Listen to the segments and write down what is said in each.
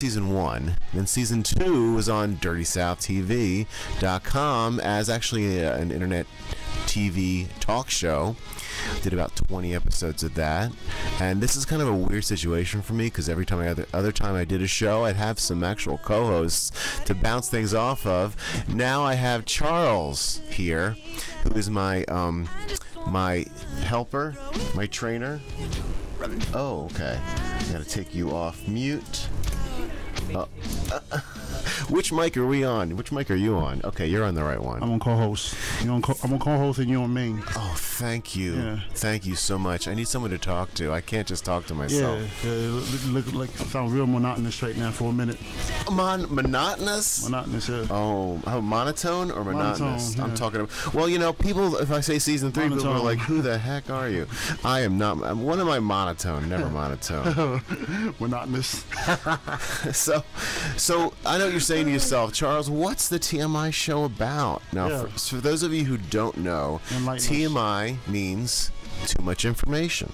season 1. Then season 2 was on DirtySouthTV.com as actually an internet TV talk show. Did about 20 episodes of that, and this is kind of a weird situation for me because every time other time I did a show, I'd have some actual co-hosts to bounce things off of. Now I have Charles here, who is my my helper, my trainer. Oh, okay. I gotta take you off mute. Which mic are we on? Which mic are you on? Okay, you're on the right one. I'm on co-host. I'm on co-host and you're on main. Oh, thank you. Yeah. Thank you so much. I need someone to talk to. I can't just talk to myself. Yeah, look like sound real monotonous right now for a minute. Monotonous? Monotonous, yeah. Oh, monotone or monotonous? Monotone, yeah. I'm talking about. Well, you know, people. If I say season 3, monotone. People are like, "Who the heck are you?" I am not. When am I monotone? Never monotone. Monotonous. So I know you're saying to yourself, Charles, what's the TMI show about? Now, for those of you who don't know, TMI means too much information.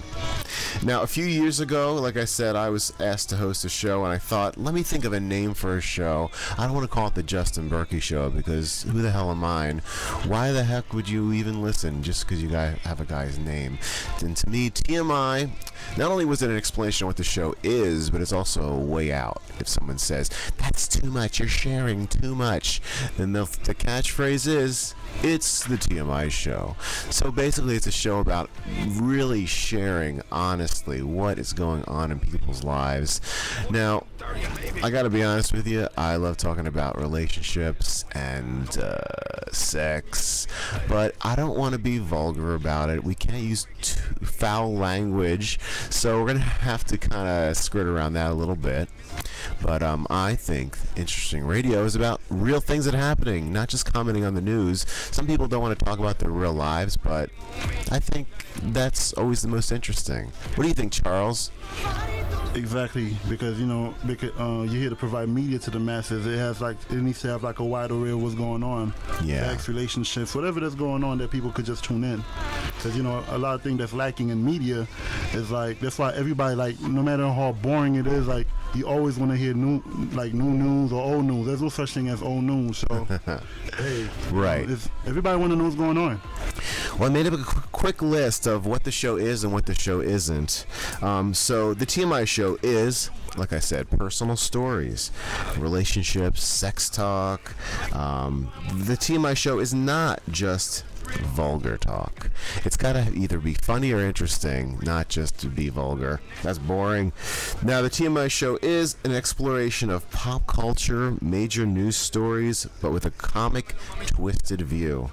Now, a few years ago, like I said, I was asked to host a show, and I thought, let me think of a name for a show. I don't want to call it the Justin Berkey Show, because who the hell am I? And why the heck would you even listen just because you have a guy's name? And to me, TMI, not only was it an explanation of what the show is, but it's also a way out. If someone says, that's too much, you're sharing too much, then the catchphrase is, it's the TMI show. So basically, it's a show about really sharing honestly what is going on in people's lives. Now, I gotta be honest with you, I love talking about relationships and sex, but I don't want to be vulgar about it. We can't use foul language, so we're gonna have to kind of skirt around that a little bit. But I think interesting radio is about real things that are happening, not just commenting on the news. Some people don't want to talk about their real lives, but I think that's always the most interesting. What do you think, Charles? Exactly, because you're here to provide media to the masses. It needs to have like a wide array of what's going on. Yeah. Sex, relationships, whatever that's going on that people could just tune in. Because a lot of things that's lacking in media is like, that's why everybody, like, no matter how boring it is, like, you always want to hear new news or old news. There's no such thing as old news. So hey, right. Everybody want to know what's going on. Well, I made up a quick list of what the show is and what the show isn't. So the TMI show is, like I said, personal stories, relationships, sex talk. The TMI show is not just vulgar talk. It's got to either be funny or interesting, not just to be vulgar. That's boring. Now, the TMI show is an exploration of pop culture, major news stories, but with a comic, twisted view.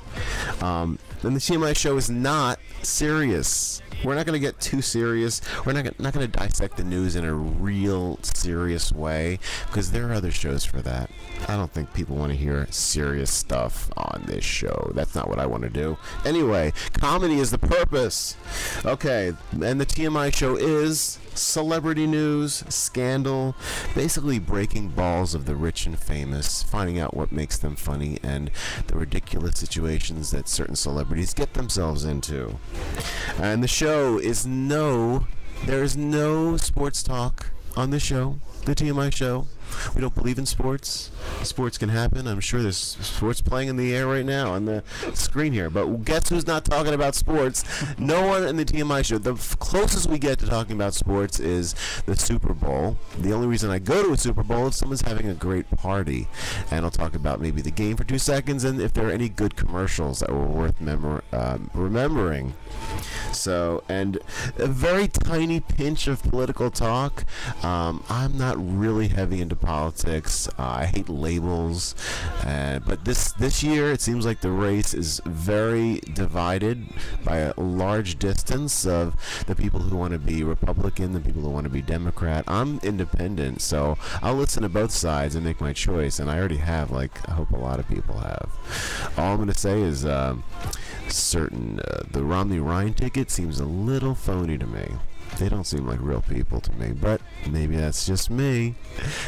And the TMI show is not serious. We're not going to get too serious. We're not going to dissect the news in a real serious way, because there are other shows for that. I don't think people want to hear serious stuff on this show. That's not what I want to do. Anyway, comedy is the purpose. Okay, and the TMI show is celebrity news, scandal, basically breaking balls of the rich and famous, finding out what makes them funny, and the ridiculous situations that certain celebrities get themselves into. And the show is there is no sports talk on the show, the TMI show. We don't believe in sports. Sports can happen. I'm sure there's sports playing in the air right now on the screen here. But guess who's not talking about sports? No one in the TMI show. The closest we get to talking about sports is the Super Bowl. The only reason I go to a Super Bowl is someone's having a great party. And I'll talk about maybe the game for 2 seconds and if there are any good commercials that were worth remembering. So, and a very tiny pinch of political talk. I'm not really heavy into politics. I hate labels, but this year it seems like the race is very divided by a large distance of the people who want to be Republican, the people who want to be Democrat. I'm independent, so I'll listen to both sides and make my choice, and I already have, like I hope a lot of people have. All I'm going to say is the Romney-Ryan ticket seems a little phony to me. They don't seem like real people to me, but maybe that's just me.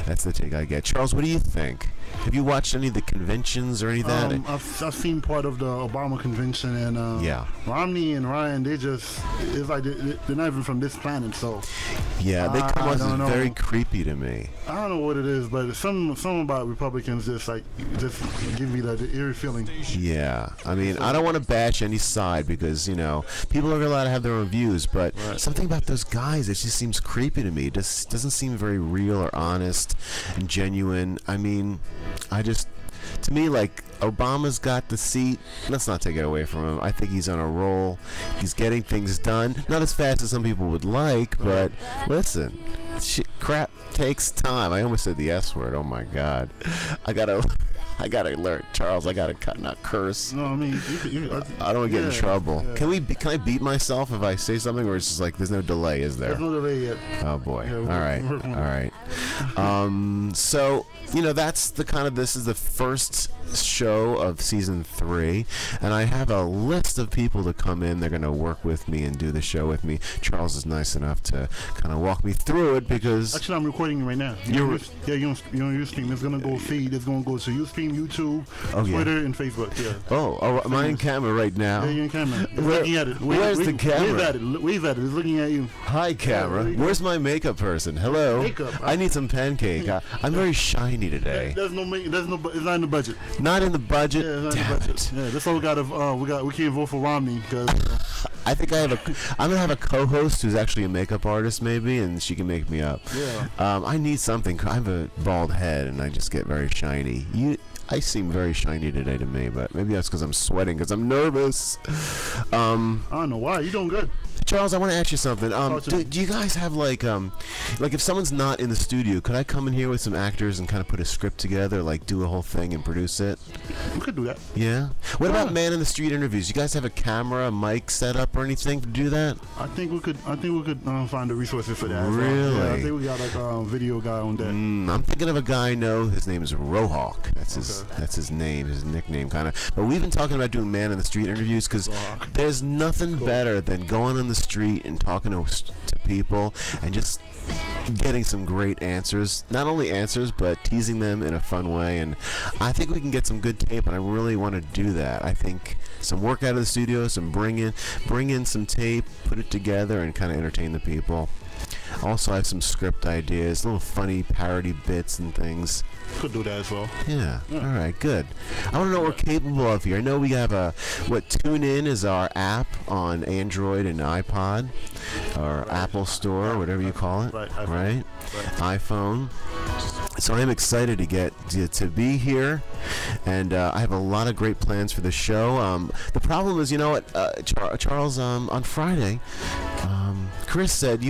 That's the take I get. Charles, what do you think? Have you watched any of the conventions or any of that? I've seen part of the Obama convention, and Yeah. Romney and Ryan, it's like they're not even from this planet, so Yeah, they come off don't as know. very creepy to me. I don't know what it is, but some about Republicans just give me the eerie feeling. Yeah, I mean, I don't want to bash any side because, you know, people are allowed to have their own views, but something about those guys, it just seems creepy to me. It just doesn't seem very real or honest and genuine. I mean, to me, like, Obama's got the seat. Let's not take it away from him. I think he's on a roll. He's getting things done. Not as fast as some people would like, but listen, crap takes time. I almost said the S word. Oh, my God. I gotta learn, Charles. I gotta not curse. No, I mean, I don't want to get in trouble. Yeah. Can I beat myself if I say something, or it's just like there's no delay? Is there? There's no delay yet. Oh boy. Yeah, All right. So you know, this is the first show of season 3, and I have a list of people to come in. They're going to work with me and do the show with me. Charles is nice enough to kind of walk me through it because actually I'm recording right now. You're on Ustream. It's gonna go feed. It's gonna go to Ustream, YouTube, Twitter, and Facebook. Yeah. Oh, am I in camera right now? Yeah, you're in camera. It's Where- looking at it. where's the camera? Wave at it. It's looking at you. Hi, camera. Where's my makeup person? Hello. Makeup. I need some pancake. I'm very shiny today. There's no. It's not in the budget. Not in the budget. Yeah, it's not in Damn the budget. it. Yeah, that's why we can't vote for Romney because I think I'm gonna have a co-host who's actually a makeup artist, maybe, and she can make me up. Yeah. I need something. I have a bald head, and I just get very shiny. I seem very shiny today to me, but maybe that's because I'm sweating, because I'm nervous. I don't know why. You're doing good. Charles, I want to ask you something. to me. Do you guys have like if someone's not in the studio, could I come in here with some actors and kind of put a script together, like do a whole thing and produce it? We could do that. Yeah. What Yeah. about man in the street interviews? You guys have a camera, a mic set up, or anything to do that? I think we could find the resources for that. as well. Really? Yeah, I think we got like a video guy on that. I'm thinking of a guy I know. His name is Rohawk. That's his name, his nickname, kind of. But we've been talking about doing man in the street interviews because there's nothing better than going on the street and talking to people and just getting some great answers. Not only answers, but teasing them in a fun way. And I think we can get some good tape, and I really want to do that. I think some work out of the studio, some bring in some tape, put it together, and kind of entertain the people. Also, I have some script ideas, little funny parody bits and things. Could do that as well. Yeah. All right. Good. I want to know what we're capable of here. I know we have TuneIn is our app on Android and iPod, or Apple Store, whatever you call it. Right. iPhone. So I'm excited to be here, and I have a lot of great plans for the show. The problem is, you know what, Charles, on Friday, Chris said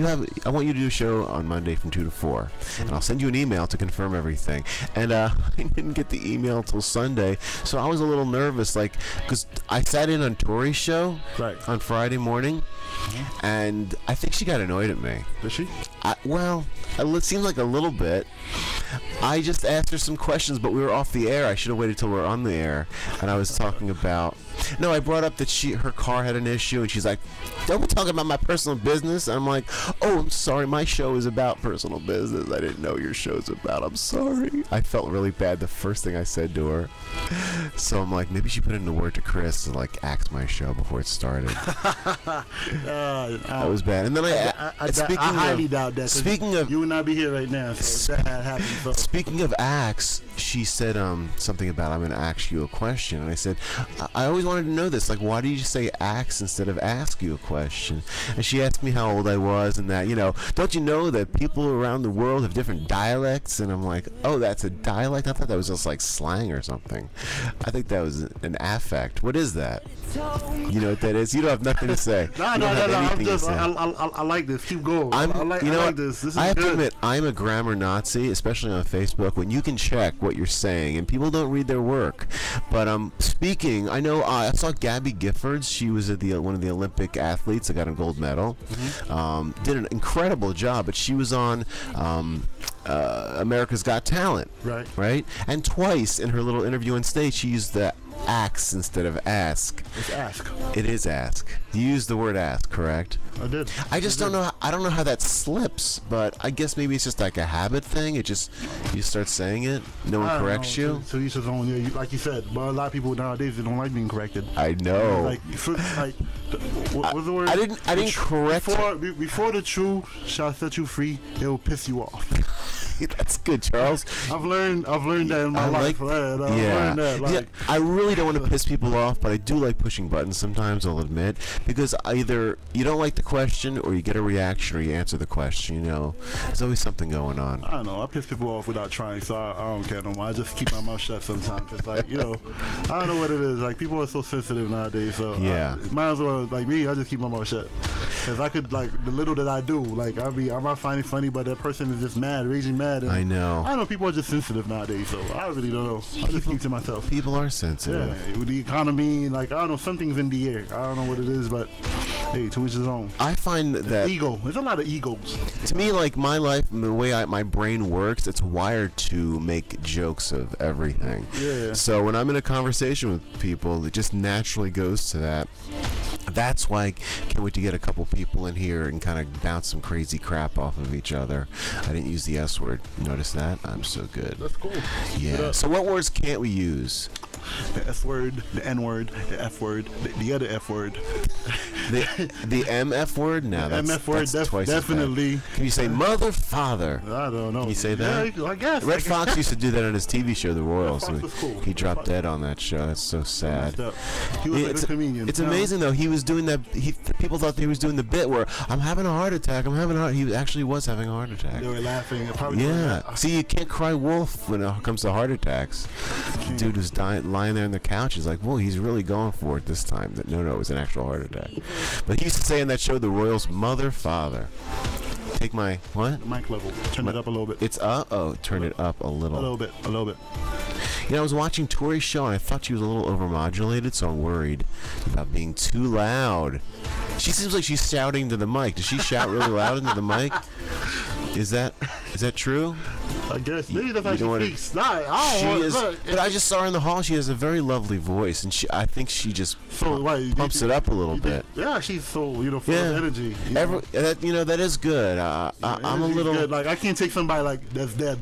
I want you to do a show on Monday from 2 to 4, and I'll send you an email to confirm everything. And I didn't get the email till Sunday, so I was a little nervous, because I sat in on Tori's show on Friday morning, and I think she got annoyed at me. Did she? It seemed like a little bit. I just asked her some questions, but we were off the air. I should have waited till we were on the air. And I was talking about... No, I brought up that her car had an issue, and she's like, don't be talking about my personal business. And I'm like, oh, I'm sorry. My show is about personal business. I didn't know your show's about. I'm sorry. I felt really bad the first thing I said to her. So I'm like, maybe she put in the word to Chris to, axe my show before it started. That was bad. And then I highly doubt that. Speaking of... You would not be here right now, so that happened. So. Speaking of axe, she said something about, I'm going to ask you a question. And I said, I always wanted to know this. Why do you say axe instead of ask you a question? And she asked me how old I was and that, don't you know that people around the world have different dialects? And I'm like, oh, that's a dialect? I thought that was just slang or something. I think that was an affect. What is that? You know what that is? You don't have nothing to say. No. I like this. Keep going. I like this. This is I have good. to admit, I'm a grammar Nazi, especially on Facebook, when you can check what you're saying, and people don't read their work. But speaking, I know I saw Gabby Giffords. She was at one of the Olympic athletes that got a gold medal. Did an incredible job, but she was on America's Got Talent. Right. And twice in her little interview on stage, she used the ax instead of ask. It's ask. It is ask. You used the word ask, correct? I did. I just don't know. I don't know how that slips, but I guess maybe it's just like a habit thing. It just you start saying it, no one corrects you. So each his own. Yeah, like you said, but a lot of people nowadays they don't like being corrected. I know. What was the word? I didn't correct. Before the truth shall set you free, it will piss you off. That's good, Charles. I've learned that in my life. I've learned that, I really don't want to piss people off, but I do like pushing buttons sometimes, I'll admit, because either you don't like the question or you get a reaction or you answer the question, There's always something going on. I don't know. I piss people off without trying, so I don't care no more. I just keep my mouth shut sometimes. It's like, I don't know what it is. Like, people are so sensitive nowadays, so yeah. Might as well, like me, I just keep my mouth shut. Because I could, like, the little that I do, like, I might find it funny, but that person is just mad, raging mad. And I know. I know people are just sensitive nowadays, so I really don't know. I just keep to myself. People are sensitive. Yeah, with the economy, like, I don't know, something's in the air. I don't know what it is, but hey, to each his own. I find that ego. There's a lot of egos. To me, like my life, the way my brain works, it's wired to make jokes of everything. Yeah. So when I'm in a conversation with people, it just naturally goes to that. That's why I can't wait to get a couple people in here and kind of bounce some crazy crap off of each other. I didn't use the S word. Notice that? I'm so good. That's cool. Yeah. So what words can't we use? The S word, the N word, the F word, the other F word. The MF word? No, that's MF word, that's twice definitely. Can you say mother, father? I don't know. Can you say that? Yeah, I guess. Red Fox used to do that on his TV show, The Royals. Red Fox was cool. He dropped dead on that show. That's so sad. He was like a comedian. It's amazing though. He was doing that. People thought he was doing the bit where I'm having a heart attack. He actually was having a heart attack. They were laughing. Yeah. See, you can't cry wolf when it comes to heart attacks. Dude was lying there on the couch. He's like, whoa, he's really going for it this time. No, it was an actual heart attack. But he used to say in that show, The Royals, mother, father. Take my what? The mic level. Turn it up a little bit. It's up. Oh, turn it up a little. A little bit. I was watching Tori's show and I thought she was a little overmodulated, so I'm worried about being too loud. She seems like she's shouting to the mic. Does she shout really loud into the mic? Is that true? I guess maybe that's how she speaks. But I just saw her in the hall. She has a very lovely voice, and I think she just pumps it up a little bit. Yeah, she's so full of energy. That is good. I'm a little good. Like I can't take somebody like that's dead.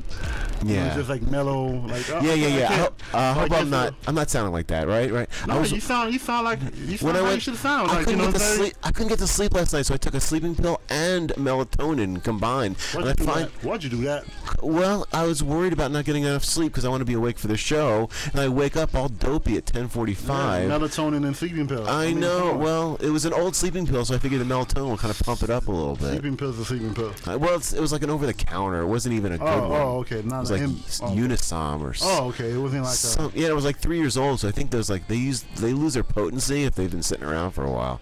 Yeah, just like mellow. Like yeah. I hope I'm not sounding like that, right? No, you sound like you should sound. I couldn't get to sleep last night, so I took a sleeping pill and melatonin combined. Why'd you do that? Well, I was worried about not getting enough sleep because I want to be awake for the show, and I wake up all dopey at 10:45. Yeah, melatonin and sleeping pills. I know. Well, it was an old sleeping pill, so I figured the melatonin will kind of pump it up a little bit. Sleeping pills are sleeping pills. It was like an over-the-counter. It wasn't even a good one. Oh, okay. It was like Unisom or something. Oh, okay. It wasn't like yeah, it was like 3 years old, so I think there's like they lose their potency if they've been sitting around for a while.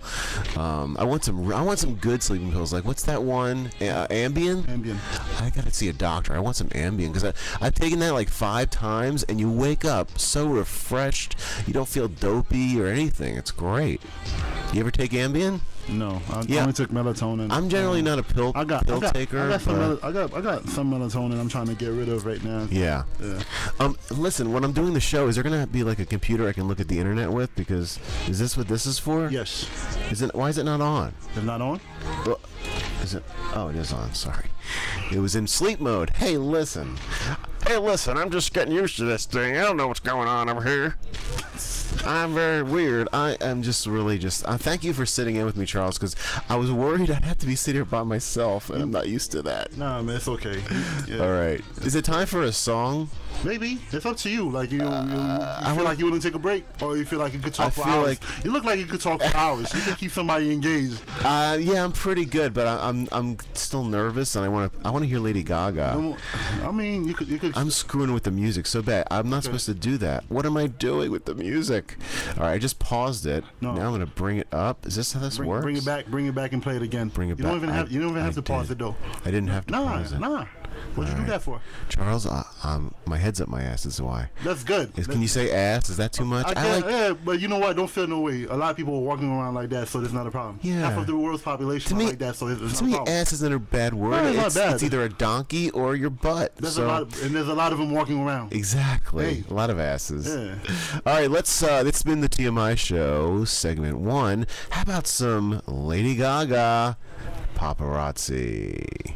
I want some good sleeping pills. Like what's that one? Ambien. I gotta see a doctor. I want some Ambien because I've taken that like 5 times, and you wake up so refreshed. You don't feel dopey or anything. It's great. You ever take Ambien? No, I only took melatonin. I'm generally not a pill taker. I got some melatonin I'm trying to get rid of right now. Yeah. Listen, when I'm doing the show, is there gonna be like a computer I can look at the internet with? Because is this what this is for? Yes. Why is it not on? It's not on? Well, is it? Oh, it is on. Sorry. It was in sleep mode. Hey, listen, I'm just getting used to this thing. I don't know what's going on over here. I'm very weird. I am just really thank you for sitting in with me, Charles, because I was worried I'd have to be sitting here by myself, and I'm not used to that. Nah, man, it's okay. Yeah. All right. Is it time for a song? Maybe. It's up to you. Like, you feel like you want to take a break, or you feel like you could talk for hours? You look like you could talk for hours. You can keep somebody engaged. Yeah, I'm pretty good, but I'm still nervous, and I want to hear Lady Gaga. I mean, you could. I'm screwing with the music so bad. I'm not supposed to do that. What am I doing with the music? All right, I just paused it. No. Now I'm gonna bring it up. Is this how this works? Bring it back, and play it again. Bring it back. You don't even have to pause it though. I didn't have to pause it. Nah. What'd you do that for? Charles, my head's up my ass is why. That's good. Can you say ass? Is that too much? Yeah, but you know what? Don't feel no way. A lot of people are walking around like that, so there's not a problem. Yeah. Half of the world's population are like that, so it's to not me, a problem. ass isn't a bad word. No, it's not bad. It's either a donkey or your butt. There's a lot of them walking around. Exactly. Hey. A lot of asses. Yeah. All right, this has been the TMI show, segment 1. How about some Lady Gaga paparazzi?